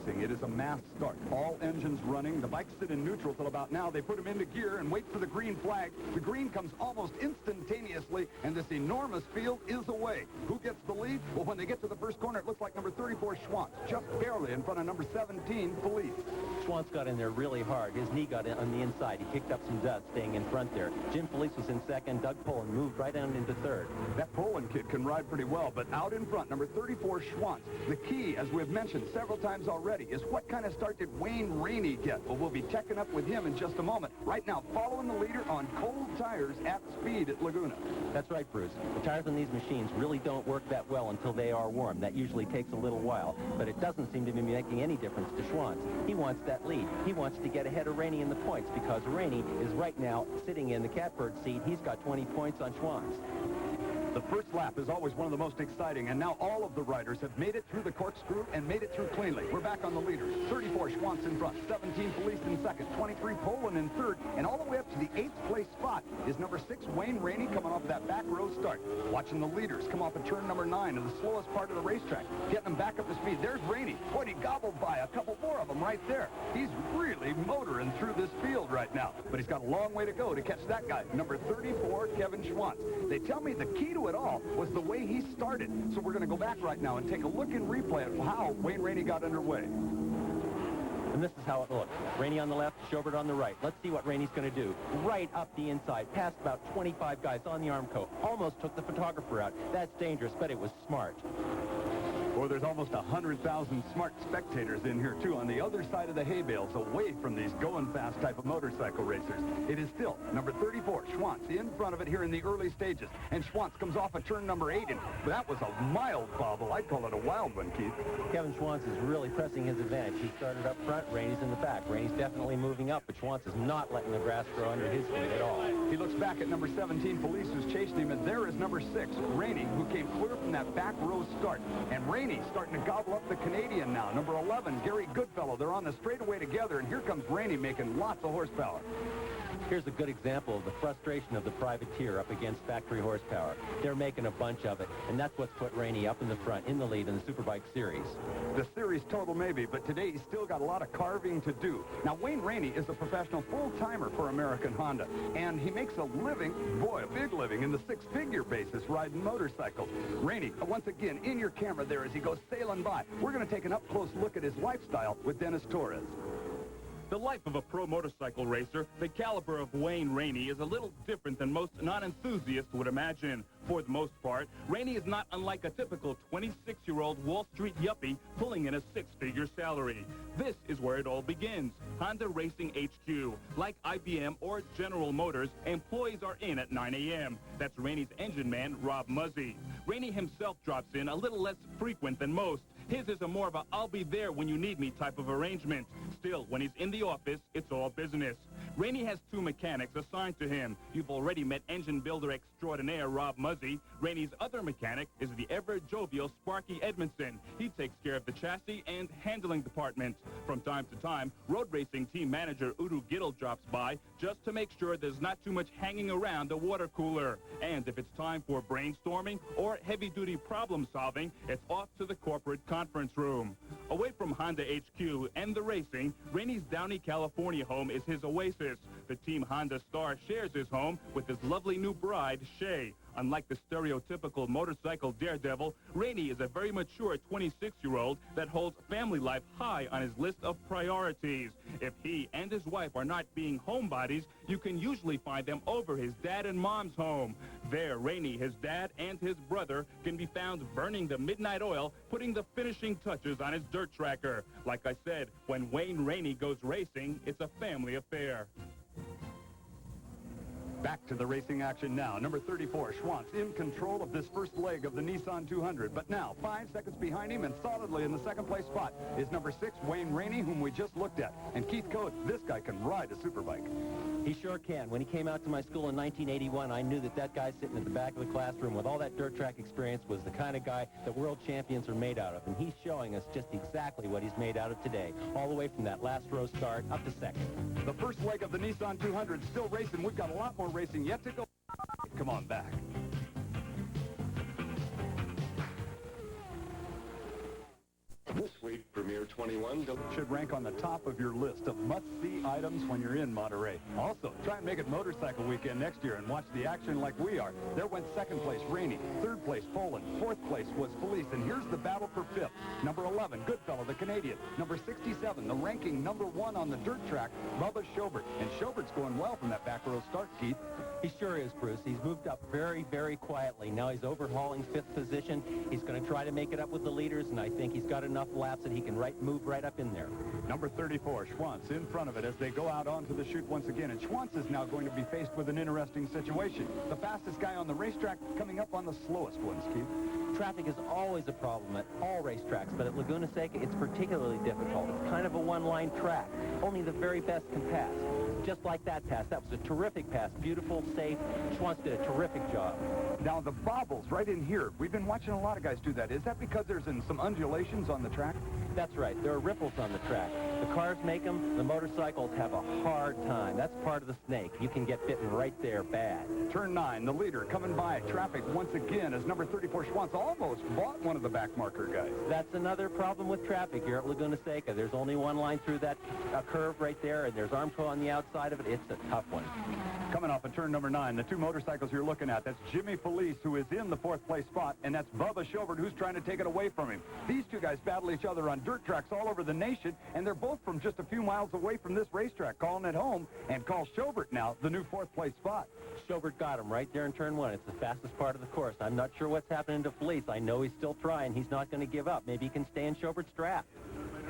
racing. It is a mass start. All engines running. The bikes sit in neutral till about now. They put them into gear and wait for the green flag. The green comes almost instantaneously, and this enormous field is away. Who gets the lead? Well, when they get to the first corner, it looks like number 34, Schwantz, just barely in front of number 17, Felice. Schwantz got in there really hard. His knee got in on the inside. He picked up some dust staying in front there. Jim Felice was in second. Doug Poland moved right down into third. That Poland kid can ride pretty well, but out in front, number 34, Schwantz. The key, as we've mentioned several times already, is what kind of start did Wayne Rainey get? Well, we'll be checking up with him in just a moment. Right now, following the leader on cold tires at speed at Laguna. That's right, Bruce. The tires on these machines really don't work that well until they are warm. That usually takes a little while, but it doesn't seem to be making any difference to Schwantz. He wants that lead. He wants to get ahead of Rainey in the points because Rainey is right now sitting in the catbird seat. He's got 20 points on Schwantz. The first lap is always one of the most exciting, and now all of the riders have made it through the corkscrew and made it through cleanly. We're back on the leaders. 34, Schwantz in front. 17, Felice in second. 23, Poland in third. And all the way up to the 8th place spot is number 6, Wayne Rainey, coming off that back row start. Watching the leaders come off at turn number 9 in the slowest part of the racetrack. Getting them back up to speed. There's Rainey. Boy, he gobbled by a couple more of them right there. He's really motoring through this field right now. But he's got a long way to go to catch that guy, number 34, Kevin Schwantz. They tell me the key to it all was the way he started. So we're going to go back right now and take a look and replay at how Wayne Rainey got underway. And this is how it looked. Rainey on the left, Schobert on the right. Let's see what Rainey's going to do. Right up the inside, past about 25 guys on the Armco. Almost took the photographer out. That's dangerous, but it was smart. Boy, there's almost 100,000 smart spectators in here, too, on the other side of the hay bales, away from these going-fast type of motorcycle racers. It is still number 34, Schwantz, in front of it here in the early stages. And Schwantz comes off at turn number 8, and that was a mild bobble. I'd call it a wild one, Keith. Kevin Schwantz is really pressing his advantage. He started up front, Rainey's in the back. Rainey's definitely moving up, but Schwantz is not letting the grass grow under his feet at all. He looks back at number 17, Felice, who's chased him, and there is number 6, Rainey, who came clear from that back row start. And Rainey starting to gobble up the Canadian now. Number 11, Gary Goodfellow. They're on the straightaway together, and here comes Rainey making lots of horsepower. Here's a good example of the frustration of the privateer up against factory horsepower. They're making a bunch of it, and that's what's put Rainey up in the front, in the lead in the Superbike series. The series total maybe, but today he's still got a lot of carving to do. Now, Wayne Rainey is a professional full-timer for American Honda, and he makes a living, boy, a big living, in the six-figure basis riding motorcycles. Rainey, once again, in your camera there as he goes sailing by. We're going to take an up-close look at his lifestyle with Dennis Torres. The life of a pro motorcycle racer, the caliber of Wayne Rainey, is a little different than most non-enthusiasts would imagine. For the most part, Rainey is not unlike a typical 26-year-old Wall Street yuppie pulling in a six-figure salary. This is where it all begins. Honda Racing HQ. Like IBM or General Motors, employees are in at 9 a.m. That's Rainey's engine man, Rob Muzzy. Rainey himself drops in a little less frequent than most. His is a more of a I'll be there when you need me type of arrangement. Still, when he's in the office, it's all business. Rainey has 2 mechanics assigned to him. You've already met engine builder extraordinaire Rob Muzzy. Rainey's other mechanic is the ever-jovial Sparky Edmondson. He takes care of the chassis and handling department. From time to time, road racing team manager Udo Giddle drops by just to make sure there's not too much hanging around the water cooler. And if it's time for brainstorming or heavy-duty problem-solving, it's off to the corporate conference room. Away from Honda HQ and the racing, Rainey's Downey, California home is his oasis. The Team Honda star shares his home with his lovely new bride, Shay. Unlike the stereotypical motorcycle daredevil, Rainey is a very mature 26-year-old that holds family life high on his list of priorities. If he and his wife are not being homebodies, you can usually find them over his dad and mom's home. There, Rainey, his dad, and his brother can be found burning the midnight oil, putting the finishing touches on his dirt tracker. Like I said, when Wayne Rainey goes racing, it's a family affair. Back to the racing action now. Number 34, Schwantz, in control of this first leg of the Nissan 200. But now, 5 seconds behind him and solidly in the second place spot is number 6, Wayne Rainey, whom we just looked at. And Keith Coates, this guy can ride a Superbike. He sure can. When he came out to my school in 1981, I knew that guy sitting at the back of the classroom with all that dirt track experience was the kind of guy that world champions are made out of. And he's showing us just exactly what he's made out of today, all the way from that last row start up to second. The first leg of the Nissan 200 still racing. We've got a lot more racing yet to go. Come on back. This week, Premier 20. 21. Should rank on the top of your list of must-see items when you're in Monterey. Also, try and make it motorcycle weekend next year and watch the action like we are. There went second place, Rainey. Third place, Poland. Fourth place was Felice. And here's the battle for fifth. Number 11, Goodfellow, the Canadian. Number 67, the ranking number 1 on the dirt track, Bubba Schobert. And Schobert's going well from that back row start, Keith. He sure is, Bruce. He's moved up very, very quietly. Now he's overhauling 5th position. He's going to try to make it up with the leaders, and I think he's got enough laps that he can move right up in there. Number 34, Schwantz, in front of it as they go out onto the chute once again. And Schwantz is now going to be faced with an interesting situation. The fastest guy on the racetrack coming up on the slowest ones, Keith. Traffic is always a problem at all racetracks, but at Laguna Seca, it's particularly difficult. It's kind of a one-line track. Only the very best can pass. Just like that pass. That was a terrific pass. Beautiful, safe. Schwantz did a terrific job. Now, the bobbles right in here. We've been watching a lot of guys do that. Is that because there's some undulations on the track? That's right. There are ripples on the track. The cars make them. The motorcycles have a hard time. That's part of the snake. You can get bitten right there bad. Turn 9, the leader coming by traffic once again as number 34, Schwantz, almost bought one of the back marker guys. That's another problem with traffic here at Laguna Seca. There's only one line through that curve right there, and there's Armco on the outside of it. It's a tough one. Coming off of turn number 9, the two motorcycles you're looking at, that's Jimmy Felice, who is in the 4th place spot, and that's Bubba Schobert, who's trying to take it away from him. These two guys battle each other on dirt tracks all over the nation, and they're both from just a few miles away from this racetrack, calling it home, and call Schobert now the new 4th place spot. Schobert got him right there in turn 1. It's the fastest part of the course. I'm not sure what's happening to Felice. I know he's still trying. He's not going to give up. Maybe he can stay in Schobert's draft.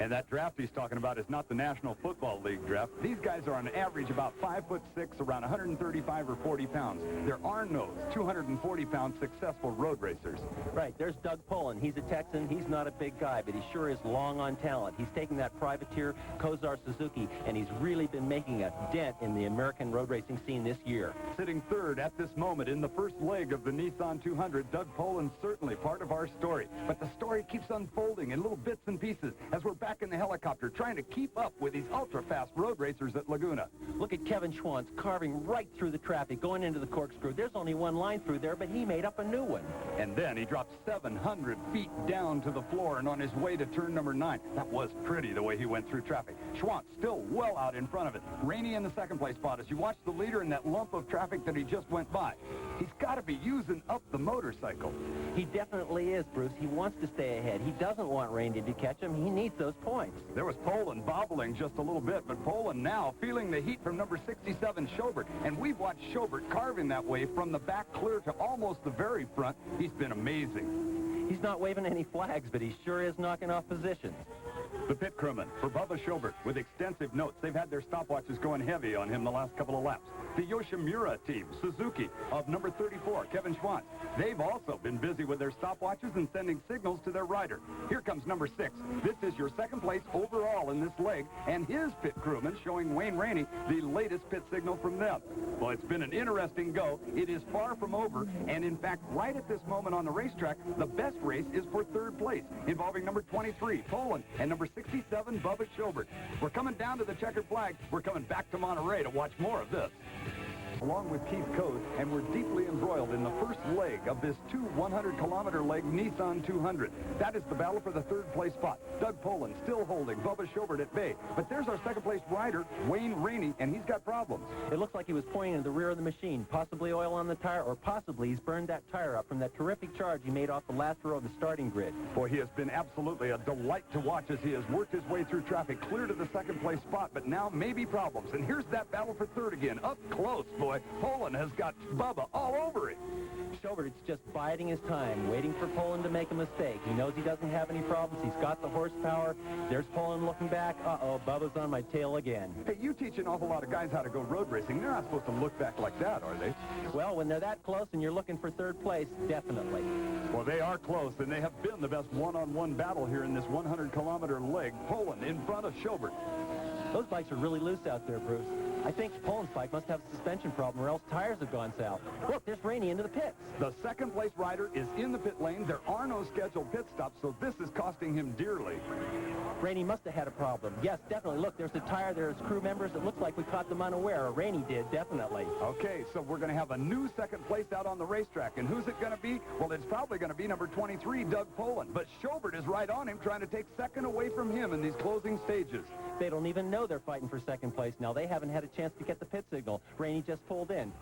And that draft he's talking about is not the National Football League draft. These guys are on average about 5'6", around 135 or 40 pounds. There are no 240-pound successful road racers. Right, there's Doug Poland. He's a Texan. He's not a big guy, but he sure is long on talent. He's taking that privateer, Kozar Suzuki, and he's really been making a dent in the American road racing scene this year. Sitting third at this moment in the first leg of the Nissan 200, Doug Poland's certainly part of our story. But the story keeps unfolding in little bits and pieces as we're back in the helicopter trying to keep up with these ultra-fast road racers at Laguna. Look at Kevin Schwantz carving right through the traffic, going into the corkscrew. There's only one line through there, but he made up a new one. And then he dropped 700 feet down to the floor and on his way to turn number 9. That was pretty the way he went through traffic. Schwantz still well out in front of it. Rainey in the 2nd place spot as you watch the leader in that lump of traffic that he just went by. He's got to be using up the motorcycle. He definitely is, Bruce. He wants to stay ahead. He doesn't want Rainey to catch him. He needs those points. There was Poland bobbling just a little bit, but Poland now feeling the heat from number 67, Schobert. And we've watched Schobert carving that way from the back clear to almost the very front. He's been amazing. He's not waving any flags, but he sure is knocking off positions. The pit crewman for Bubba Schobert with extensive notes. They've had their stopwatches going heavy on him the last couple of laps. The Yoshimura team, Suzuki, of number 34, Kevin Schwantz. They've also been busy with their stopwatches and sending signals to their rider. Here comes number 6. This is your 2nd place overall in this leg, and his pit crewman showing Wayne Rainey the latest pit signal from them. Well, it's been an interesting go. It is far from over, and in fact, right at this moment on the racetrack, the best race is for 3rd place, involving number 23, Poland, and number 67, Bubba Schobert. We're coming down to the checkered flag. We're coming back to Monterey to watch more of this. Along with Keith Coase, and we're deeply embroiled in the first leg of this 100-kilometer leg Nissan 200. That is the battle for the 3rd place spot. Doug Poland still holding Bubba Schobert at bay. But there's our 2nd place rider, Wayne Rainey, and he's got problems. It looks like he was pointing in the rear of the machine, possibly oil on the tire, or possibly he's burned that tire up from that terrific charge he made off the last row of the starting grid. Boy, he has been absolutely a delight to watch as he has worked his way through traffic, clear to the 2nd place spot, but now maybe problems. And here's that battle for 3rd again, up close, boy. Poland has got Bubba all over him. Schobert is just biding his time, waiting for Poland to make a mistake. He knows he doesn't have any problems. He's got the horsepower. There's Poland looking back. Uh-oh, Bubba's on my tail again. Hey, you teach an awful lot of guys how to go road racing. They're not supposed to look back like that, are they? Well, when they're that close and you're looking for 3rd place, definitely. Well, they are close, and they have been the best one-on-one battle here in this 100-kilometer leg. Poland in front of Schobert. Those bikes are really loose out there, Bruce. I think Poland's bike must have a suspension problem or else tires have gone south. Look, there's Rainey into the pits. The second-place rider is in the pit lane. There are no scheduled pit stops, so this is costing him dearly. Rainey must have had a problem. Yes, definitely. Look, there's a tire. There's crew members. It looks like we caught them unaware. Rainey did, definitely. Okay, so we're going to have a new second place out on the racetrack. And who's it going to be? Well, it's probably going to be number 23, Doug Poland. But Schobert is right on him, trying to take second away from him in these closing stages. They don't even know they're fighting for second place now. They haven't had a chance to get the pit signal. Rainey just pulled in.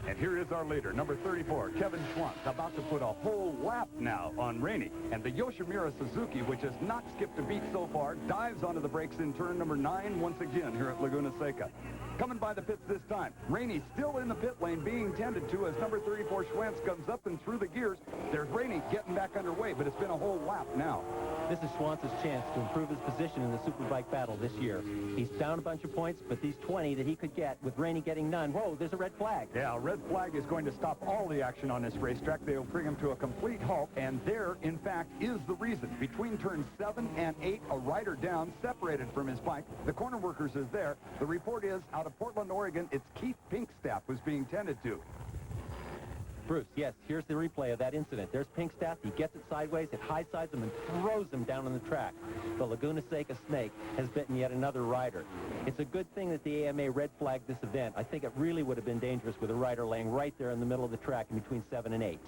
And here is our leader, number 34, Kevin Schwantz, about to put a whole lap now on Rainey. And the Yoshimura Suzuki, which has not skipped a beat so far, dives onto the brakes in turn number 9 once again here at Laguna Seca. Coming by the pits this time, Rainey still in the pit lane being tended to as number 34 Schwantz comes up and through the gears. There's Rainey getting back underway, but it's been a whole lap now. This is Schwantz's chance to improve his position in the Superbike battle this year. He's down a bunch of points, but these 20 that he could get with Rainey getting none. Whoa, there's a red flag. Yeah, a red flag is going to stop all the action on this racetrack. They'll bring him to a complete halt, and there, in fact, is the reason. Between turns 7 and 8, a rider down, separated from his bike. The corner workers is there. The report is, out of Portland, Oregon, it's Keith Pinkstaff who's being tended to. Bruce, yes, here's the replay of that incident. There's Pinkstaff. He gets it sideways, it high-sides him, and throws him down on the track. The Laguna Seca snake has bitten yet another rider. It's a good thing that the AMA red flagged this event. I think it really would have been dangerous with a rider laying right there in the middle of the track in between 7 and 8.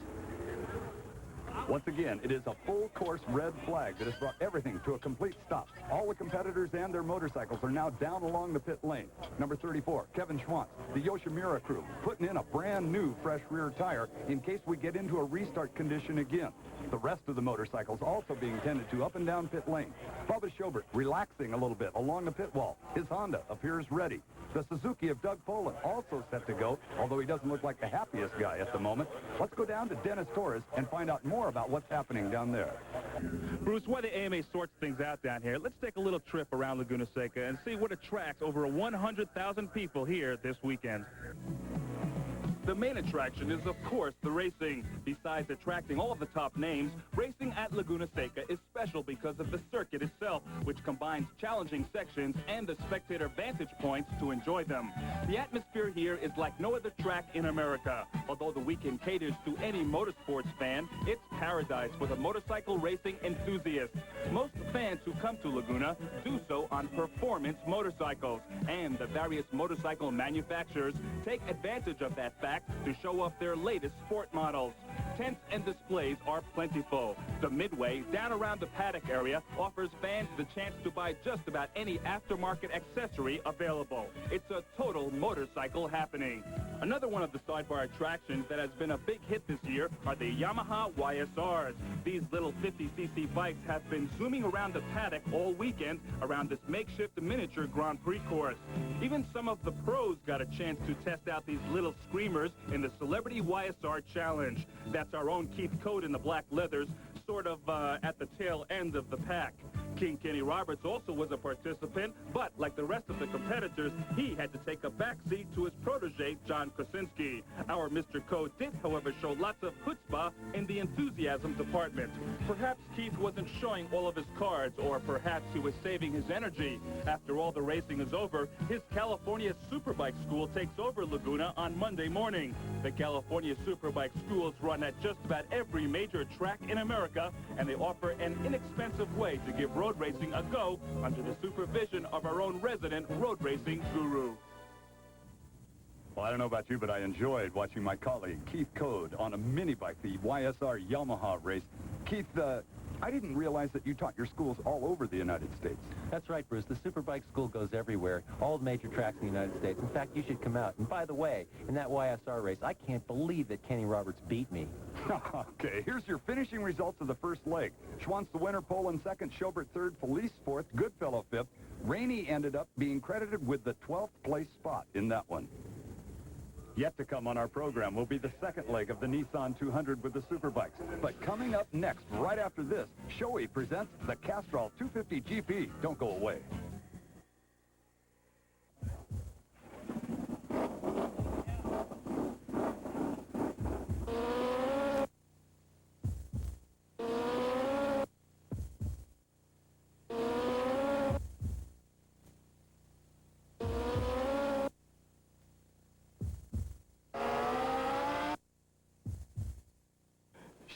Once again, it is a full-course red flag that has brought everything to a complete stop. All the competitors and their motorcycles are now down along the pit lane. Number 34, Kevin Schwantz, the Yoshimura crew, putting in a brand-new fresh rear tire in case we get into a restart condition again. The rest of the motorcycles also being tended to up and down pit lane. Bubba Schobert relaxing a little bit along the pit wall. His Honda appears ready. The Suzuki of Doug Poland also set to go, although he doesn't look like the happiest guy at the moment. Let's go down to Dennis Torres and find out more about what's happening down there. Bruce, while the AMA sorts things out down here, let's take a little trip around Laguna Seca and see what attracts over 100,000 people here this weekend. The main attraction is, of course, the racing. Besides attracting all of the top names, racing at Laguna Seca is special because of the circuit itself, which combines challenging sections and the spectator vantage points to enjoy them. The atmosphere here is like no other track in America. Although the weekend caters to any motorsports fan, it's paradise for the motorcycle racing enthusiast. Most fans who come to Laguna do so on performance motorcycles, and the various motorcycle manufacturers take advantage of that fact to show off their latest sport models. Tents and displays are plentiful. The Midway, down around the paddock area, offers fans the chance to buy just about any aftermarket accessory available. It's a total motorcycle happening. Another one of the sidebar attractions that has been a big hit this year are the Yamaha YSRs. These little 50cc bikes have been zooming around the paddock all weekend around this makeshift miniature Grand Prix course. Even some of the pros got a chance to test out these little screamers in the Celebrity YSR Challenge. That's our own Keith Code in the black leathers, sort of at the tail end of the pack. King Kenny Roberts also was a participant, but like the rest of the competitors, he had to take a backseat to his protege, John Krasinski. Our Mr. Code did, however, show lots of chutzpah in the enthusiasm department. Perhaps Keith wasn't showing all of his cards, or perhaps he was saving his energy. After all the racing is over, his California Superbike school takes over Laguna on Monday morning. The California Superbike schools run at just about every major track in America, and they offer an inexpensive way to give road racing a go under the supervision of our own resident road racing guru. Well, I don't know about you, but I enjoyed watching my colleague Keith Code on a mini bike, the YSR Yamaha race. Keith, I didn't realize that you taught your schools all over the United States. That's right, Bruce. The Superbike school goes everywhere, all the major tracks in the United States. In fact, you should come out. And by the way, in that YSR race, I can't believe that Kenny Roberts beat me. Okay, here's your finishing results of the first leg. Schwantz the winner, Poland second, Schobert third, Felice fourth, Goodfellow fifth. Rainey ended up being credited with the 12th place spot in that one. Yet to come on our program will be the second leg of the Nissan 200 with the Superbikes. But coming up next, right after this, Shoei presents the Castrol 250 GP. Don't go away.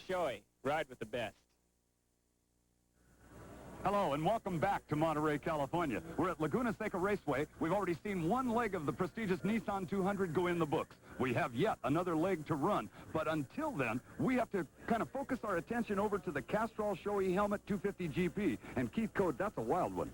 showy. Ride with the best. Hello and welcome back to Monterey, California. We're at Laguna Seca Raceway. We've already seen one leg of the prestigious Nissan 200 go in the books. We have yet another leg to run, but until then, we have to kind of focus our attention over to the Castrol Shoei Helmet 250 GP. And Keith Code, that's a wild one.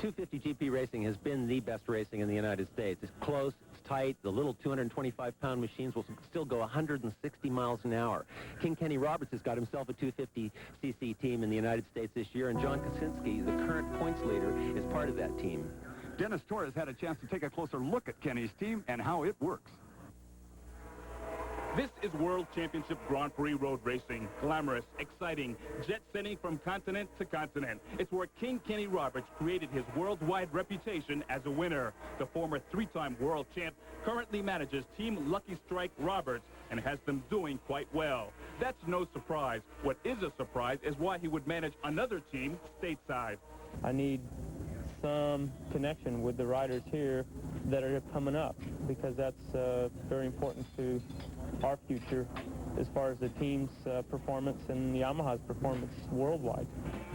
250 GP racing has been the best racing in the United States. It's close, it's tight. The little 225-pound machines will still go 160 miles an hour. King Kenny Roberts has got himself a 250cc team in the United States this year, and John Kosinski, the current points leader, is part of that team. Dennis Torres had a chance to take a closer look at Kenny's team and how it works. This is World Championship Grand Prix road racing. Glamorous, exciting, jet-setting from continent to continent. It's where King Kenny Roberts created his worldwide reputation as a winner. The former three-time world champ currently manages Team Lucky Strike Roberts and has them doing quite well. That's no surprise. What is a surprise is why he would manage another team stateside. I need some connection with the riders here that are coming up, because that's very important to our future as far as the team's performance and Yamaha's performance worldwide.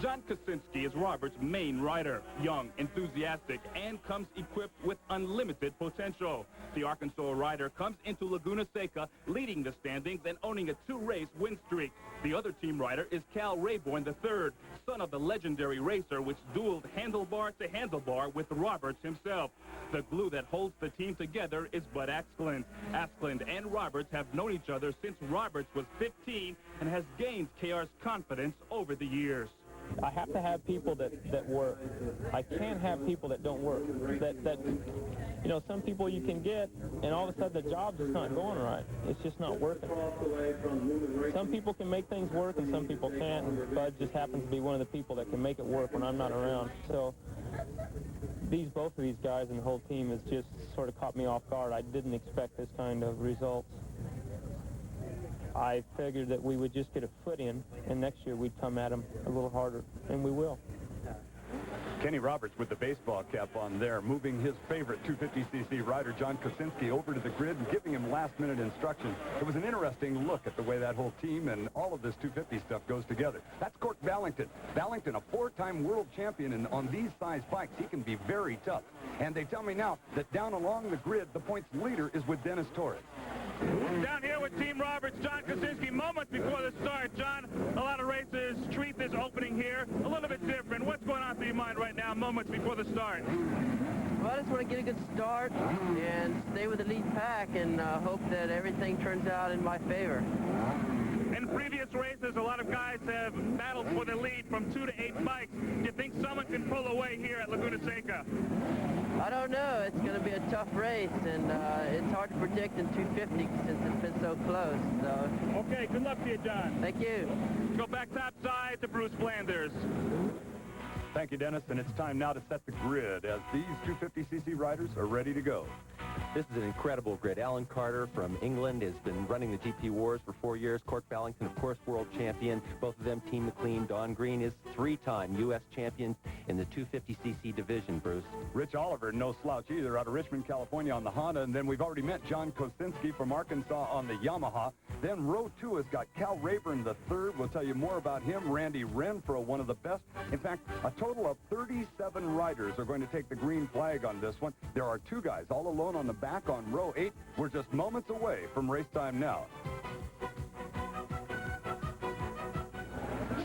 John Kosinski is Roberts' main rider, young, enthusiastic, and comes equipped with unlimited potential. The Arkansas rider comes into Laguna Seca leading the standings and owning a two-race win streak. The other team rider is Cal Rayborn III, son of the legendary racer which dueled handlebar to handlebar with Roberts himself. The glue that holds the team together is Bud Asklund. Asklund and Roberts have known each other since Roberts was 15 and has gained KR's confidence over the years. I have to have people that work. I can't have people that don't work. That you know, some people you can get, and all of a sudden the job's just not going right. It's just not working. Some people can make things work, and some people can't. And Bud just happens to be one of the people that can make it work when I'm not around. So both of these guys and the whole team has just sort of caught me off guard. I didn't expect this kind of results. I figured that we would just get a foot in, and next year we'd come at them a little harder, and we will. Kenny Roberts with the baseball cap on there, moving his favorite 250cc rider, John Kosinski, over to the grid and giving him last-minute instructions. It was an interesting look at the way that whole team and all of this 250 stuff goes together. That's Court Ballington. Ballington, a four-time world champion on these size bikes. He can be very tough. And they tell me now that down along the grid, the points leader is with Dennis Torres. Down here with Team Roberts, John Kosinski, moments before the start. John, a lot of racers treat this opening here a little bit different. What's going on through your mind right now, moments before the start? Well, I just want to get a good start and stay with the lead pack and hope that everything turns out in my favor. In previous races, a lot of guys have battled for the lead from 2 to 8 bikes. Do you think someone can pull away here at Laguna Seca? I don't know. It's going to be a tough race, and it's hard to predict in 250 since it's been so close. So. Okay, good luck to you, John. Thank you. Go back topside to Bruce Flanders. Thank you, Dennis, and it's time now to set the grid as these 250cc riders are ready to go. This is an incredible grid. Alan Carter from England has been running the GP Wars for 4 years. Cork Ballington, of course, world champion. Both of them, Team McLean. Don Green is three-time U.S. champion in the 250cc division, Bruce. Rich Oliver, no slouch either, out of Richmond, California on the Honda. And then we've already met John Kosinski from Arkansas on the Yamaha. Then row 2 has got Cal Rayburn III. We'll tell you more about him. Randy Renfro, one of the best. In fact, a total of 37 riders are going to take the green flag on this one. There are 2 guys all alone on the back on row 8. We're just moments away from race time now.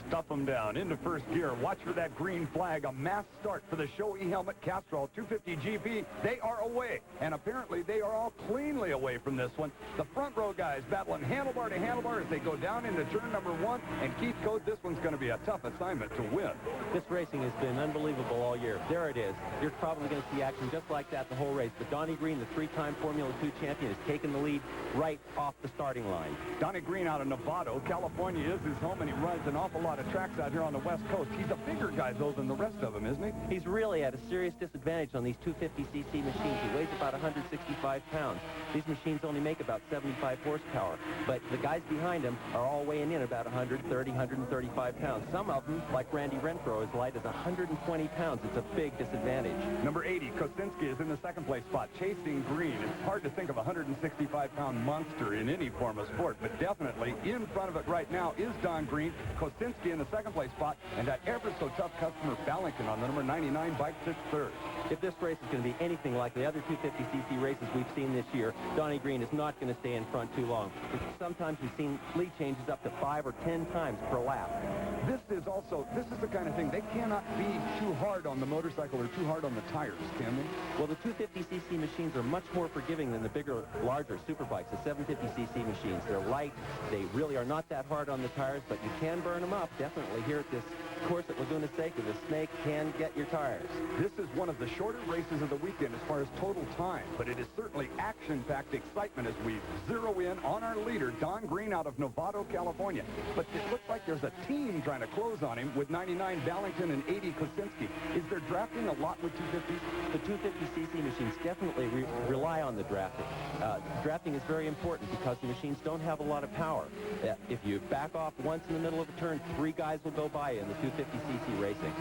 Stuff them down into first gear. Watch for that green flag. A mass start for the Shoei Helmet Castrol 250 GP. They are away, and apparently they are all cleanly away from this one. The front row guys battling handlebar to handlebar as they go down into turn number 1. And Keith Code, this one's going to be a tough assignment to win. This racing has been unbelievable all year. There it is. You're probably going to see action just like that the whole race. But Donnie Green, the 3-time Formula 2 champion, has taken the lead right off the starting line. Donnie Green out of Novato. California is his home, and he rides an awful lot of tracks out here on the West Coast. He's a bigger guy, though, than the rest of them, isn't he? He's He's really at a serious disadvantage on these 250cc machines. He weighs about 165 pounds. These machines only make about 75 horsepower, but the guys behind him are all weighing in about 130, 135 pounds. Some of them, like Randy Renfro, as light as 120 pounds. It's a big disadvantage. Number 80, Kosinski, is in the second place spot, chasing Green. It's hard to think of a 165-pound monster in any form of sport, but definitely in front of it right now is Don Green. Kosinski in the second place spot, and that ever-so-tough customer Ballington on the number 99 bike sits third. If this race is going to be anything like the other 250cc races we've seen this year, Donnie Green is not going to stay in front too long. Sometimes we've seen lead changes up to 5 or 10 times per lap. This is the kind of thing, they cannot be too hard on the motorcycle or too hard on the tires, can they? Well, the 250cc machines are much more forgiving than the bigger, larger Superbikes, the 750cc machines. They're light. They really are not that hard on the tires, but you can burn them up, definitely. Here at this course at Laguna Seca, the Snake can get your tires. This is one of the shorter races of the weekend as far as total time, but it is certainly action-packed excitement as we zero in on our leader, Don Green out of Novato, California. But it looks like there's a team trying to close on him with 99 Ballington and 80 Kosinski. Is there drafting a lot with 250s? The 250cc machines definitely rely on the drafting. Drafting is very important because the machines don't have a lot of power. If you back off once in the middle of a turn, 3 guys will go by you in the 250cc racing.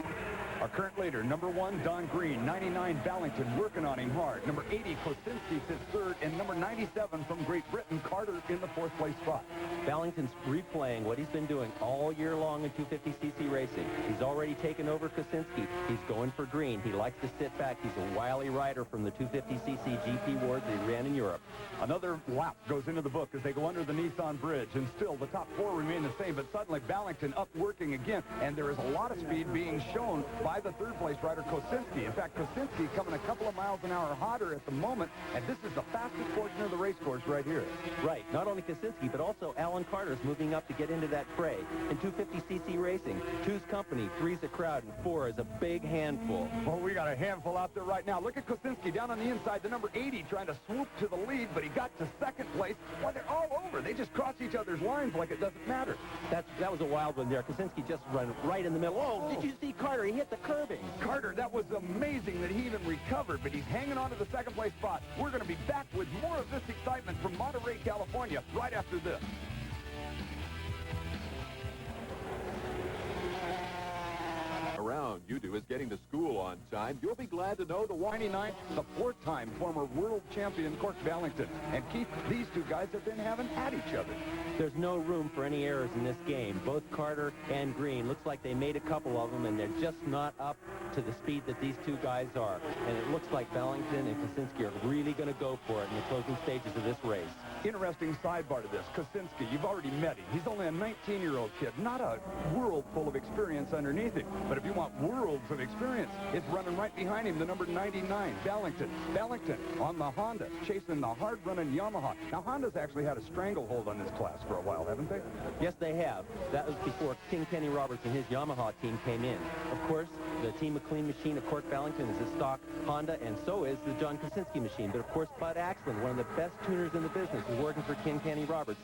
Our current leader, number 1, Don Green, 99 Ballington, working on him hard. Number 80, Kosinski, sits third, and number 97 from Great Britain, Carter, in the 4th place spot. Ballington's replaying what he's been doing all year long in 250cc racing. He's already taken over Kosinski. He's going for Green. He likes to sit back. He's a wily rider from the 250cc GP wars that he ran in Europe. Another lap goes into the book as they go under the Nissan bridge, and still the top 4 remain the same, but suddenly Ballington up working again, and there is a lot of speed being shown by the 3rd place rider Kosinski. In fact, Kosinski coming a couple of miles an hour hotter at the moment, and this is the fastest portion of the race course right here. Right. Not only Kosinski, but also Alan Carter's moving up to get into that fray. In 250cc racing, 2's company, 3's a crowd, and 4 is a big handful. Oh, we got a handful out there right now. Look at Kosinski down on the inside, the number 80 trying to swoop to the lead, but he got to 2nd place. Well, they're all over. They just cross each other's lines like it doesn't matter. That was a wild one there. Kosinski just ran right in the middle. Oh, did you see Carter? He hit the curbing. Carter, that was amazing that he even recovered, but he's hanging on to the 2nd place spot. We're going to be back with more of this excitement from Monterey, California, right after this. Around you do is getting to school on time. You'll be glad to know the 99, the 4-time former world champion Cork Ballington. And Keith, these 2 guys have been having at each other. There's no room for any errors in this game. Both Carter and Green, looks like they made a couple of them, and they're just not up to the speed that these 2 guys are. And it looks like Ballington and Kosinski are really going to go for it in the closing stages of this race. Interesting sidebar to this. Kosinski, you've already met him. He's only a 19-year-old kid, not a world full of experience underneath him. But if you want worlds of experience, it's running right behind him, the number 99, Ballington. Ballington on the Honda, chasing the hard-running Yamaha. Now, Honda's actually had a stranglehold on this class for a while, haven't they? Yes, they have. That was before King Kenny Roberts and his Yamaha team came in. Of course, the Team McLean machine of Cork Ballington is a stock Honda, and so is the John Kosinski machine. But, of course, Bud Axland, one of the best tuners in the business, is working for King Kenny Roberts.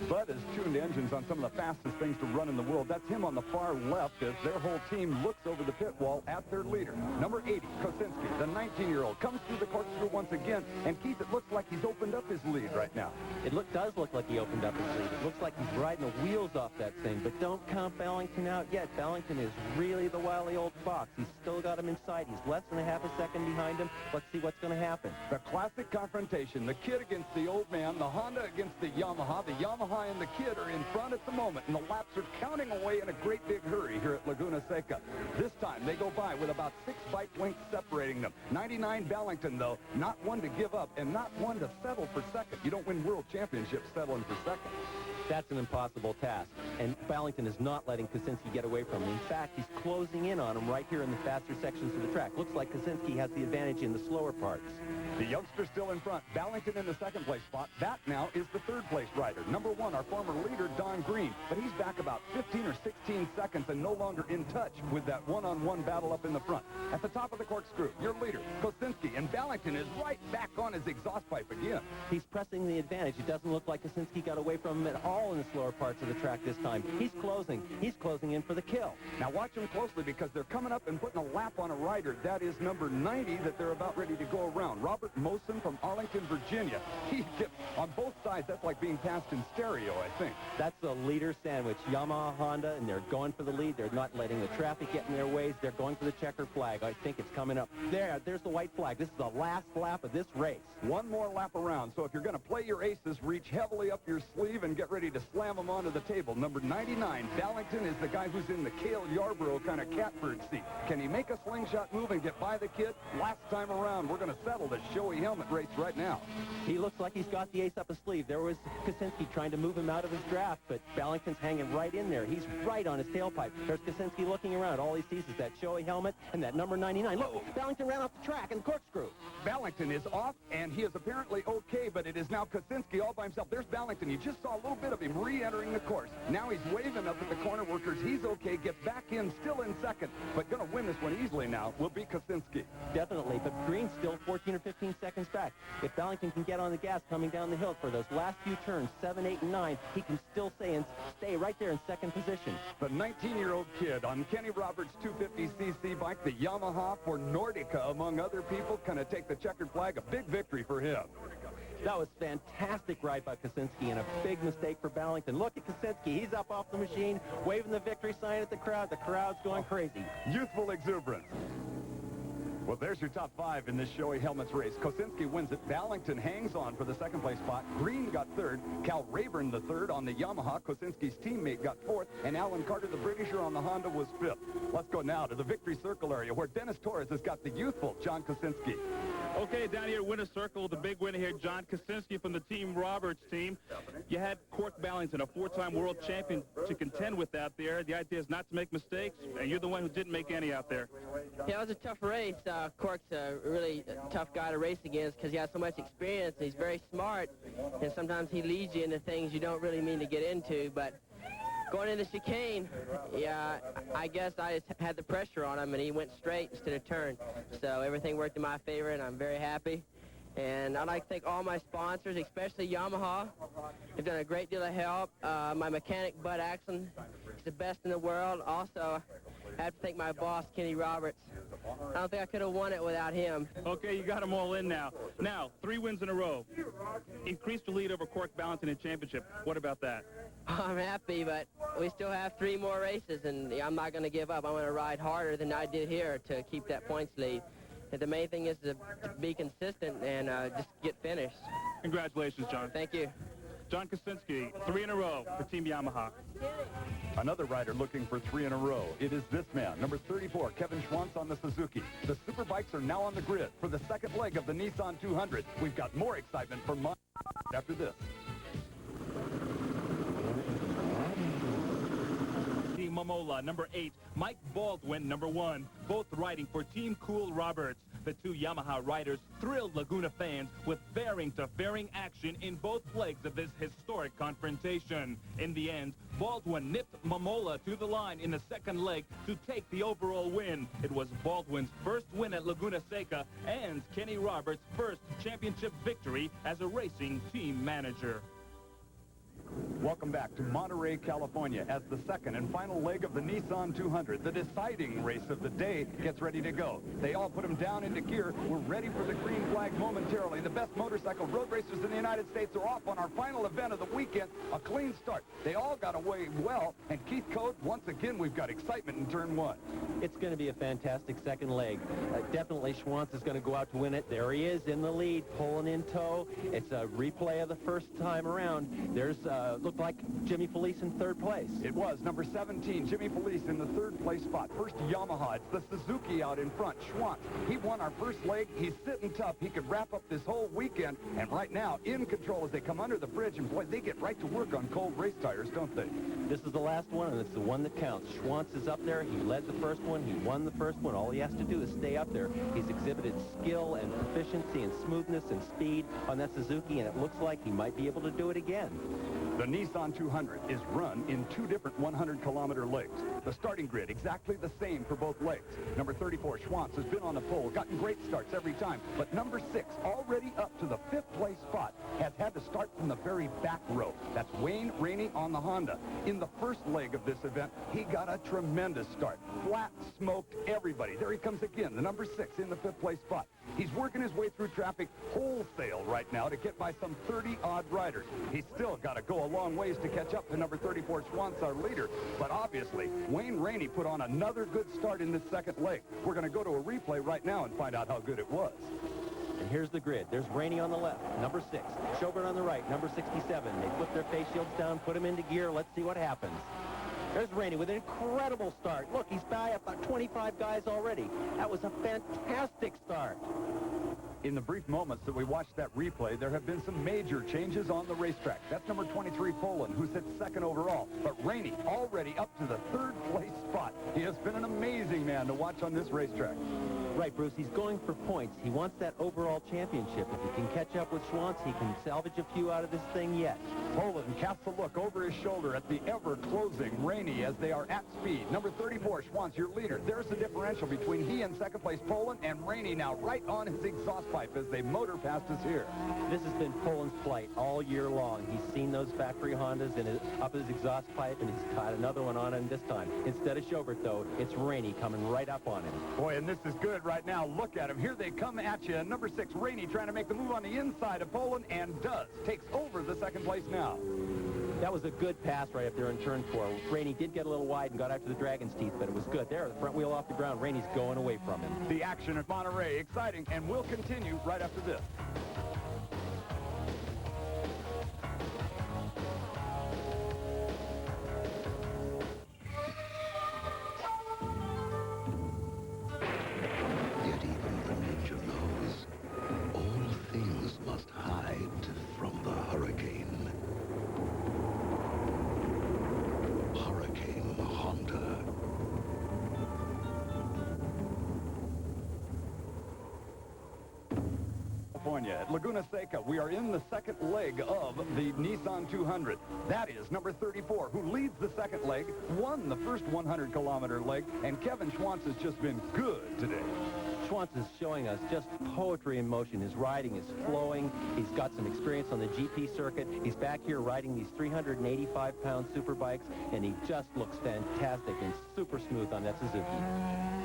Bud has tuned engines on some of the fastest things to run in the world. That's him on the far left as their whole team looks over the pit wall at their leader. Number 80, Kosinski, the 19-year-old, comes through the corkscrew once again. And, Keith, it looks like he's opened up his lead right now. It does look like he opened up his lead. It looks like he's riding the wheels off that thing. But don't count Ballington out yet. Ballington is really the wily old fox. He's still got him inside. He's less than a half a second behind him. Let's see what's going to happen. The classic confrontation, the kid against the old man, the Honda against the Yamaha. The Yamaha and the kid are in front at the moment, and the laps are counting away in a great big hurry here at Laguna Seca. This time, they go by with about 6 bike lengths separating them. 99 Ballington, though, not one to give up and not one to settle for second. You don't win world championships settling for second. That's an impossible task, and Ballington is not letting Kosinski get away from him. In fact, he's closing in on him right here in the faster sections of the track. Looks like Kosinski has the advantage in the slower parts. The youngster still in front. Ballington in the second place spot. That now is the third place rider. Number 1, our former leader, Don Green. But he's back about 15 or 16 seconds and no longer in touch with that one-on-one battle up in the front. At the top of the corkscrew, your leader, Kosinski, and Ballington is right back on his exhaust pipe again. He's pressing the advantage. It doesn't look like Kosinski got away from him at all in the slower parts of the track this time. He's closing. He's closing in for the kill. Now watch them closely because they're coming up and putting a lap on a rider. That is number 90 that they're about ready to go around. Robert Mosen from Arlington, Virginia. He gets on both sides. That's like being passed in stereo, I think. That's a leader sandwich. Yamaha, Honda, and they're going for the lead. They're not letting the traffic get in their ways. They're going for the checkered flag. I think it's coming up. There's the white flag. This is the last lap of this race. One more lap around. So if you're going to play your aces, reach heavily up your sleeve and get ready to slam them onto the table. Number 99, Ballington, is the guy who's in the Cale Yarborough kind of catbird seat. Can he make a slingshot move and get by the kid? Last time around, we're going to settle the showy helmet race right now. He looks like he's got the ace up his sleeve. There was Kosinski trying to move him out of his draft, but Ballington's hanging right in there. He's right on his tailpipe. There's Kosinski looking around. All he sees is that showy helmet and that number 99. Look, Ballington ran off the track in the corkscrew. Ballington is off, and he is apparently okay, but it is now Kosinski all by himself. There's Ballington. You just saw a little bit of him re-entering the course. Now he's waving up at the corner workers. He's okay, gets back in, still in second, but going to win this one easily now will be Kosinski. Definitely, but Green's still 14 or 15 seconds back. If Ballington can get on the gas coming down the hill for those last few turns, 7, 8, and 9, he can still stay right there in second position. The 19-year-old kid on Kenny Roberts' 250cc bike, the Yamaha for Nordica, among other people, going to take the checkered flag. A big victory for him. That was fantastic ride by Kosinski and a big mistake for Ballington. Look at Kosinski. He's up off the machine, waving the victory sign at the crowd. The crowd's going crazy. Youthful exuberance. Well, there's your top 5 in this showy helmets race. Kosinski wins it. Ballington hangs on for the second place spot. Green got third. Cal Rayburn the third on the Yamaha. Kosinski's teammate got fourth. And Alan Carter, the Britisher on the Honda, was fifth. Let's go now to the victory circle area where Dennis Torres has got the youthful John Kosinski. Okay, down here, winner's circle, the big winner here, John Kosinski from the Team Roberts team. You had Cork Ballington, a 4-time world champion, to contend with out there. The idea is not to make mistakes, and you're the one who didn't make any out there. Yeah, it was a tough race. Cork's a really tough guy to race against because he has so much experience. He's very smart, and sometimes he leads you into things you don't really mean to get into. But going into chicane, yeah, I guess I just had the pressure on him, and he went straight instead of turn. So everything worked in my favor, and I'm very happy. And I'd like to thank all my sponsors, especially Yamaha. They've done a great deal of help. My mechanic, Bud Axon, is the best in the world. Also, I have to thank my boss, Kenny Roberts. I don't think I could have won it without him. Okay, you got them all in now. Now, 3 wins in a row. Increased the lead over Cork Ballington in championship. What about that? I'm happy, but we still have 3 more races, and I'm not going to give up. I'm going to ride harder than I did here to keep that points lead. And the main thing is to be consistent and just get finished. Congratulations, John. Thank you. John Kosinski, 3 in a row for Team Yamaha. Another rider looking for 3 in a row. It is this man, number 34, Kevin Schwantz on the Suzuki. The Superbikes are now on the grid for the second leg of the Nissan 200. We've got more excitement for after this. Team Momola, number 8. Mike Baldwin, number 1. Both riding for Team Cool Roberts. The 2 Yamaha riders thrilled Laguna fans with fairing-to-fairing action in both legs of this historic confrontation. In the end, Baldwin nipped Momola to the line in the second leg to take the overall win. It was Baldwin's first win at Laguna Seca and Kenny Roberts' first championship victory as a racing team manager. Welcome back to Monterey, California, as the second and final leg of the Nissan 200. The deciding race of the day gets ready to go. They all put them down into gear. We're ready for the green flag momentarily. The best motorcycle road racers in the United States are off on our final event of the weekend. A clean start. They all got away well, and Keith Code, once again, we've got excitement in turn 1. It's going to be a fantastic second leg. Definitely Schwantz is going to go out to win it. There he is in the lead, pulling in tow. It's a replay of the first time around. There's, looks looked like Jimmy Felice in third place. It was number 17, Jimmy Felice, in the third place spot. First Yamaha. It's the Suzuki out in front. Schwantz. He won our first leg. He's sitting tough. He could wrap up this whole weekend. And right now, in control as they come under the bridge. And boy, they get right to work on cold race tires, don't they? This is the last one, and it's the one that counts. Schwantz is up there. He led the first one. He won the first one. All he has to do is stay up there. He's exhibited skill and proficiency and smoothness and speed on that Suzuki, and it looks like he might be able to do it again. The Nissan 200 is run in two different 100-kilometer legs. The starting grid exactly the same for both legs. Number 34, Schwantz, has been on the pole, gotten great starts every time. But number 6, already up to the 5th place spot, has had to start from the very back row. That's Wayne Rainey on the Honda. In the first leg of this event, he got a tremendous start. Flat smoked everybody. There he comes again, the number 6 in the 5th place spot. He's working his way through traffic wholesale right now to get by some 30-odd riders. He's still got to go a long ways to catch up to number 34, Schwantz, our leader. But obviously, Wayne Rainey put on another good start in this second leg. We're going to go to a replay right now and find out how good it was. And here's the grid. There's Rainey on the left, number 6. Schobert on the right, number 67. They flip their face shields down, put them into gear. Let's see what happens. There's Rainey with an incredible start. Look, he's by about 25 guys already. That was a fantastic start. In the brief moments that we watched that replay, there have been some major changes on the racetrack. That's number 23, Poland, who sits second overall. But Rainey already up to the 3rd place spot. He has been an amazing man to watch on this racetrack. Right, Bruce, he's going for points. He wants that overall championship. If he can catch up with Schwantz, he can salvage a few out of this thing yet. Poland casts a look over his shoulder at the ever-closing Rainey as they are at speed. Number 34, Schwantz, your leader. There's the differential between he and second place Poland, and Rainey now right on his exhaust pipe as they motor past us here. This has been Poland's plight all year long. He's seen those factory Hondas up his exhaust pipe, and he's caught another one on him this time. Instead of Schobert, though, it's Rainey coming right up on him. Boy, and this is good right now. Look at him. Here they come at you. Number 6, Rainey, trying to make the move on the inside of Poland, and does. Takes over the second place now. That was a good pass right up there in turn 4. Rainey did get a little wide and got after the Dragon's teeth, but it was good. There, the front wheel off the ground. Rainey's going away from him. The action at Monterey, exciting, and will continue right after this. Yet even the nature knows all things must hide from the hurricane. Hurricane Honda. California at Laguna Seca. We are in the second leg of the Nissan 200. That is number 34, who leads the second leg, won the first 100-kilometer leg, and Kevin Schwantz has just been good today. Schwantz is showing us just poetry in motion. His riding is flowing. He's got some experience on the GP circuit. He's back here riding these 385-pound Superbikes, and he just looks fantastic and super smooth on that Suzuki.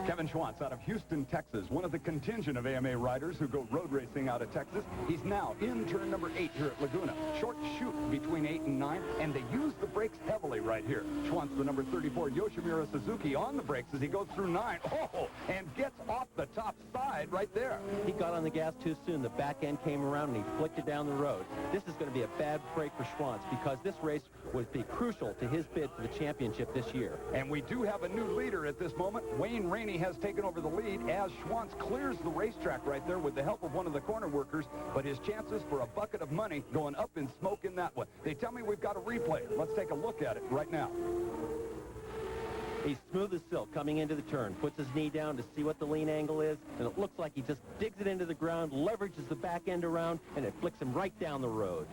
Kevin Schwantz out of Houston, Texas, one of the contingent of AMA riders who go road racing out of Texas. He's now in turn number 8 here at Laguna. Short shoot between 8 and 9, and they use the brakes heavily right here. Schwantz, the number 34 Yoshimura Suzuki, on the brakes as he goes through 9. Oh, and gets off the top side right there. He got on the gas too soon. The back end came around and he flicked it down the road. This is going to be a bad break for Schwantz because this race would be crucial to his bid for the championship this year. And we do have a new leader at this moment. Wayne Rainey has taken over the lead as Schwantz clears the racetrack right there with the help of one of the corner workers, but his chances for a bucket of money going up in smoke in that one. They tell me we've got a replay. Let's take a look at it right now. He's smooth as silk coming into the turn, puts his knee down to see what the lean angle is, and it looks like he just digs it into the ground, leverages the back end around, and it flicks him right down the road.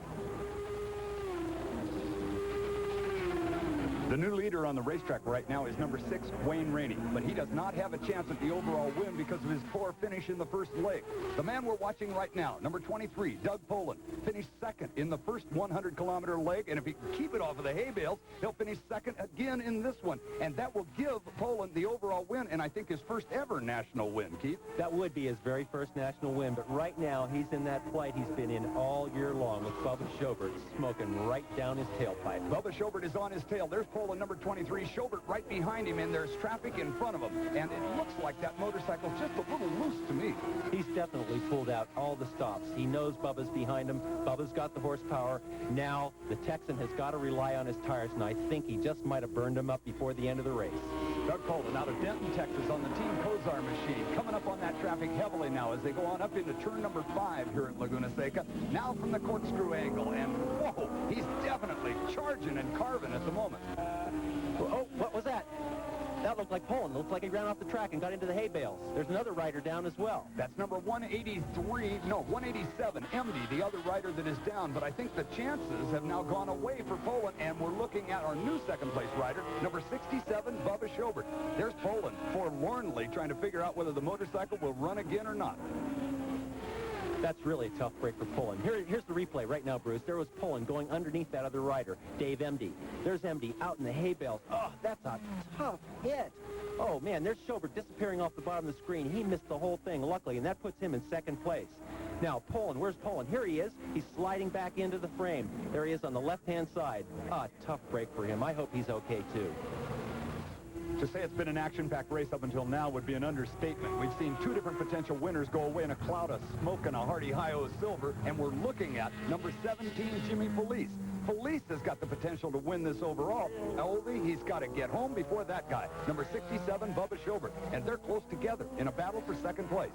The new leader on the racetrack right now is number 6, Wayne Rainey, but he does not have a chance at the overall win because of his poor finish in the first leg. The man we're watching right now, number 23, Doug Poland, finished second in the first 100-kilometer leg, and if he can keep it off of the hay bales, he'll finish second again in this one, and that will give Poland the overall win, and I think his first ever national win, Keith. That would be his very first national win, but right now he's in that flight he's been in all year long with Bubba Schobert smoking right down his tailpipe. Bubba Schobert is on his tail. There's Poland, number 23, Schobert right behind him, and there's traffic in front of him. And it looks like that motorcycle's just a little loose to me. He's definitely pulled out all the stops. He knows Bubba's behind him. Bubba's got the horsepower. Now the Texan has got to rely on his tires, and I think he just might have burned them up before the end of the race. Doug Poland out of Denton, Texas on the Team Kozar machine. Coming up on that traffic heavily now as they go on up into turn number 5 here at Laguna Seca. Now from the corkscrew angle, and whoa, he's definitely charging and carving at the moment. Oh, what was that? That looked like Poland. It looked like he ran off the track and got into the hay bales. There's another rider down as well. That's number 187, MD, the other rider that is down. But I think the chances have now gone away for Poland, and we're looking at our new second-place rider, number 67, Bubba Schobert. There's Poland forlornly trying to figure out whether the motorcycle will run again or not. That's really a tough break for Poland. Here's the replay right now, Bruce. There was Poland going underneath that other rider, Dave MD. There's MD out in the hay bales. Oh, that's a tough hit. Oh, man, there's Schobert disappearing off the bottom of the screen. He missed the whole thing, luckily, and that puts him in second place. Now, Poland, where's Poland? Here he is. He's sliding back into the frame. There he is on the left-hand side. Ah, tough break for him. I hope he's okay, too. To say it's been an action-packed race up until now would be an understatement. We've seen 2 different potential winners go away in a cloud of smoke and a hearty high-o silver, and we're looking at number 17, Jimmy Felice. Felice has got the potential to win this overall. Only he's got to get home before that guy. Number 67, Bubba Schobert. And they're close together in a battle for second place.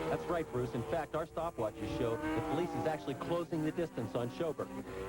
That's right, Bruce. In fact, our stopwatches show that Felice is actually closing the distance on Schobert.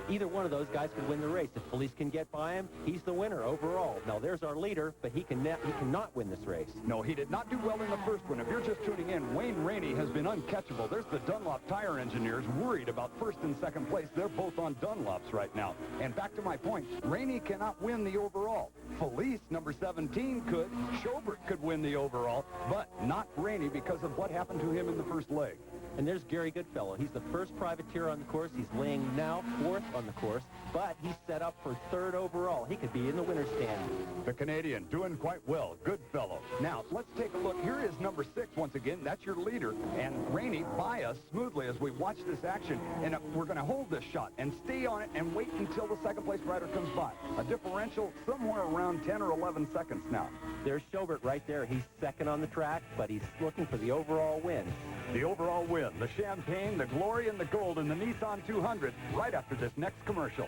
Either one of those guys could win the race. If Felice can get by him, he's the winner overall. Now, there's our leader, but he cannot win this race. No, he did not do well in the first one. If you're just tuning in, Wayne Rainey has been uncatchable. There's the Dunlop tire engineers worried about first and second place. They're both on Dunlops right now. And back to my point, Rainey cannot win the overall. Felice, number 17, could. Schobert could win the overall, but not Rainey because of what happened to him in the first leg. And there's Gary Goodfellow. He's the first privateer on the course. He's laying now 4th on the course, but he's set up for 3rd overall. He could be in the winner's stand. The Canadian doing quite well. Goodfellow. Now, let's take a look. Here is number 6 once again. That's your leader. And Rainey by us smoothly as we watch this action. And we're going to hold this shot and stay on it and wait until the second-place rider comes by. A differential somewhere around 10 or 11 seconds now. There's Schobert right there. He's second on the track, but he's looking for the overall win. The overall win, the champagne, the glory, and the gold in the Nissan 200 right after this next commercial.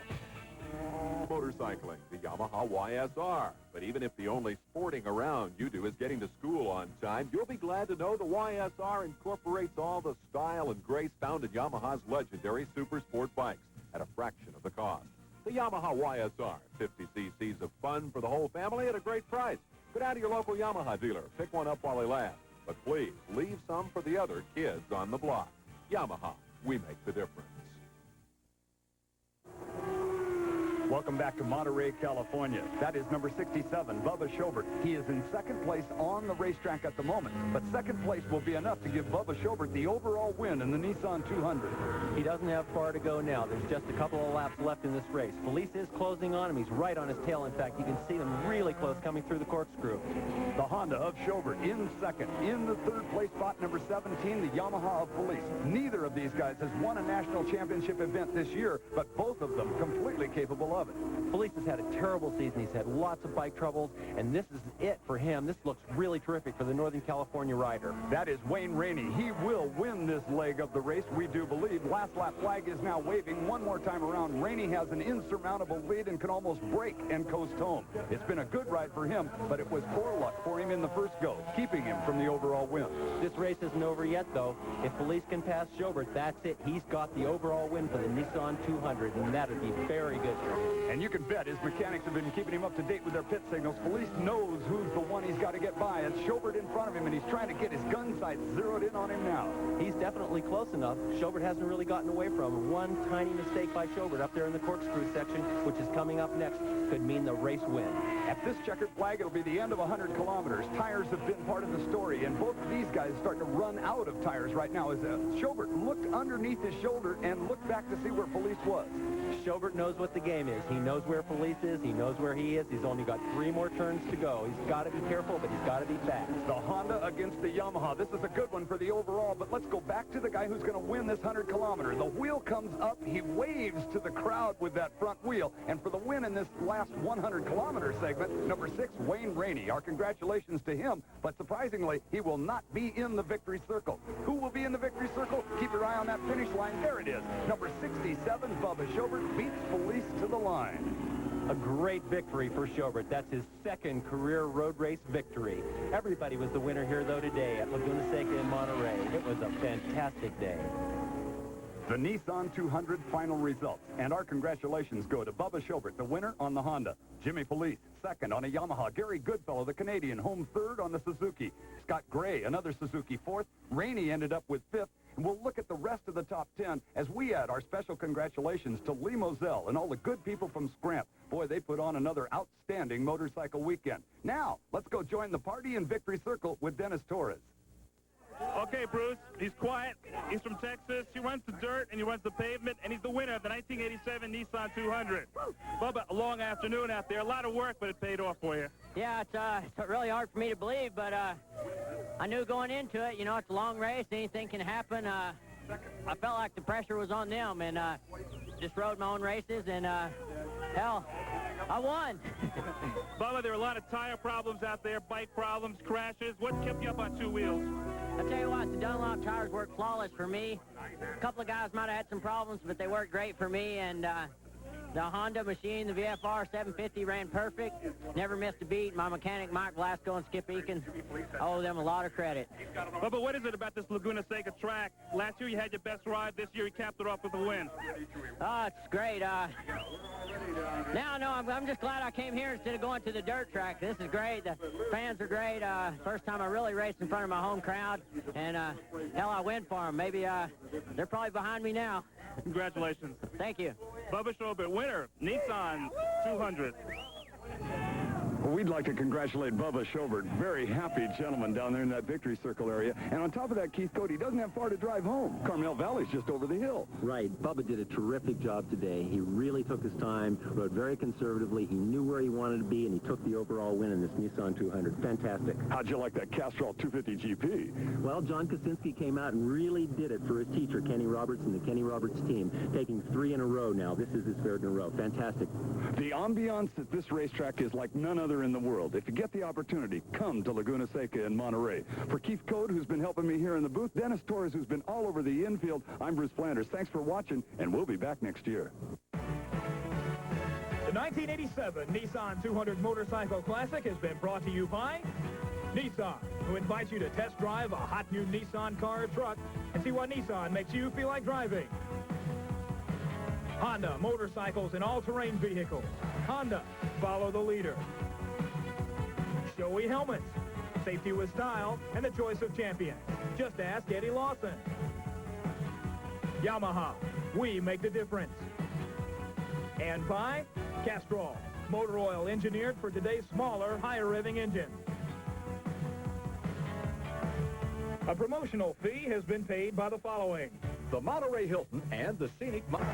Motorcycling, the Yamaha YSR. But even if the only sporting around you do is getting to school on time, you'll be glad to know the YSR incorporates all the style and grace found in Yamaha's legendary super sport bikes at a fraction of the cost. The Yamaha YSR, 50 cc's of fun for the whole family at a great price. Go down to your local Yamaha dealer, pick one up while they last. But please, leave some for the other kids on the block. Yamaha, we make the difference. Welcome back to Monterey, California. That is number 67, Bubba Schobert. He is in second place on the racetrack at the moment, but second place will be enough to give Bubba Schobert the overall win in the Nissan 200. He doesn't have far to go now. There's just a couple of laps left in this race. Felice is closing on him. He's right on his tail. In fact, you can see them really close coming through the corkscrew. The Honda of Schobert in second. In the third place spot, number 17, the Yamaha of Felice. Neither of these guys has won a national championship event this year, but both of them completely capable of it. Felice has had a terrible season. He's had lots of bike troubles, and this is it for him. This looks really terrific for the Northern California rider. That is Wayne Rainey. He will win this leg of the race, we do believe. Last lap flag is now waving one more time around. Rainey has an insurmountable lead and can almost break and coast home. It's been a good ride for him, but it was poor luck for him in the first go, keeping him from the overall win. This race isn't over yet, though. If Felice can pass Schobert, that's it. He's got the overall win for the Nissan 200, and that would be very good for him. And you can bet his mechanics have been keeping him up to date with their pit signals. Felice knows who's the one he's got to get by. It's Schobert in front of him, and he's trying to get his gun sights zeroed in on him now. He's definitely close enough. Schobert hasn't really gotten away from him. One tiny mistake by Schobert up there in the corkscrew section, which is coming up next, could mean the race win. At this checkered flag, it'll be the end of 100 kilometers. Tires have been part of the story, and both of these guys are starting to run out of tires right now as Schobert looked underneath his shoulder and looked back to see where Felice was. Schobert knows what the game is. race. He knows where Felice is. He knows where he is. He's only got 3 more turns to go. He's got to be careful, but he's got to be fast. The Honda against the Yamaha. This is a good one for the overall, but let's go back to the guy who's going to win this 100-kilometer. The wheel comes up. He waves to the crowd with that front wheel. And for the win in this last 100-kilometer segment, number 6, Wayne Rainey. Our congratulations to him, but surprisingly, he will not be in the victory circle. Who will be in the victory circle? Keep your eye on that finish line. There it is. Number 67, Bubba Schobert, beats Felice to the line. A great victory for Schobert. That's his 2nd career road race victory. Everybody was the winner here, though, today at Laguna Seca in Monterey. It was a fantastic day. The Nissan 200 final results, and our congratulations go to Bubba Schobert, the winner on the Honda. Jimmy Felice, 2nd on a Yamaha. Gary Goodfellow, the Canadian, home 3rd on the Suzuki. Scott Gray, another Suzuki, 4th. Rainey ended up with 5th. And we'll look at the rest of the top 10 as we add our special congratulations to Lee Moselle and all the good people from Scramp. Boy, they put on another outstanding motorcycle weekend. Now, let's go join the party in Victory Circle with Dennis Torres. Okay, Bruce, he's quiet. He's from Texas. He runs the dirt and he runs the pavement, and he's the winner of the 1987 Nissan 200. Bubba, a long afternoon out there. A lot of work, but it paid off for you. Yeah, it's really hard for me to believe, but I knew going into it, you know, it's a long race. Anything can happen. I felt like the pressure was on them, and just rode my own races, and hell, I won. Bubba, there are a lot of tire problems out there, bike problems, crashes. What kept you up on 2 wheels? I'll tell you what, the Dunlop tires worked flawless for me. A couple of guys might have had some problems, but they worked great for me, and the Honda machine, the VFR 750, ran perfect. Never missed a beat. My mechanic, Mike Blasco and Skip Eakin, I owe them a lot of credit. Bubba, what is it about this Laguna Seca track? Last year you had your best ride. This year you capped it off with a win. Oh, it's great. Now, no, I'm just glad I came here instead of going to the dirt track. This is great. The fans are great. First time I really raced in front of my home crowd, and hell, I win for them. Maybe they're probably behind me now. Congratulations. Thank you. Bubba Schobert, winner, Nissan 200. Well, we'd like to congratulate Bubba Schobert. Very happy gentleman down there in that victory circle area. And on top of that, Keith Cody doesn't have far to drive home. Carmel Valley's just over the hill. Right. Bubba did a terrific job today. He really took his time, rode very conservatively. He knew where he wanted to be, and he took the overall win in this Nissan 200. Fantastic. How'd you like that Castrol 250 GP? Well, John Kaczynski came out and really did it for his teacher, Kenny Roberts, and the Kenny Roberts team, taking 3 in a row now. This is his 3rd in a row. Fantastic. The ambiance at this racetrack is like none other in the world. If you get the opportunity, come to Laguna Seca in Monterey. For Keith Code, who's been helping me here in the booth, Dennis Torres, who's been all over the infield, I'm Bruce Flanders. Thanks for watching, and we'll be back next year. The 1987 Nissan 200 Motorcycle Classic has been brought to you by Nissan, who invites you to test drive a hot new Nissan car or truck and see what Nissan makes you feel like driving. Honda, motorcycles and all-terrain vehicles. Honda, follow the leader. Showy helmets, safety with style, and the choice of champions. Just ask Eddie Lawson. Yamaha, we make the difference. And by Castrol, motor oil engineered for today's smaller, higher-revving engines. A promotional fee has been paid by the following: The Monterey Hilton and the Scenic Monterey.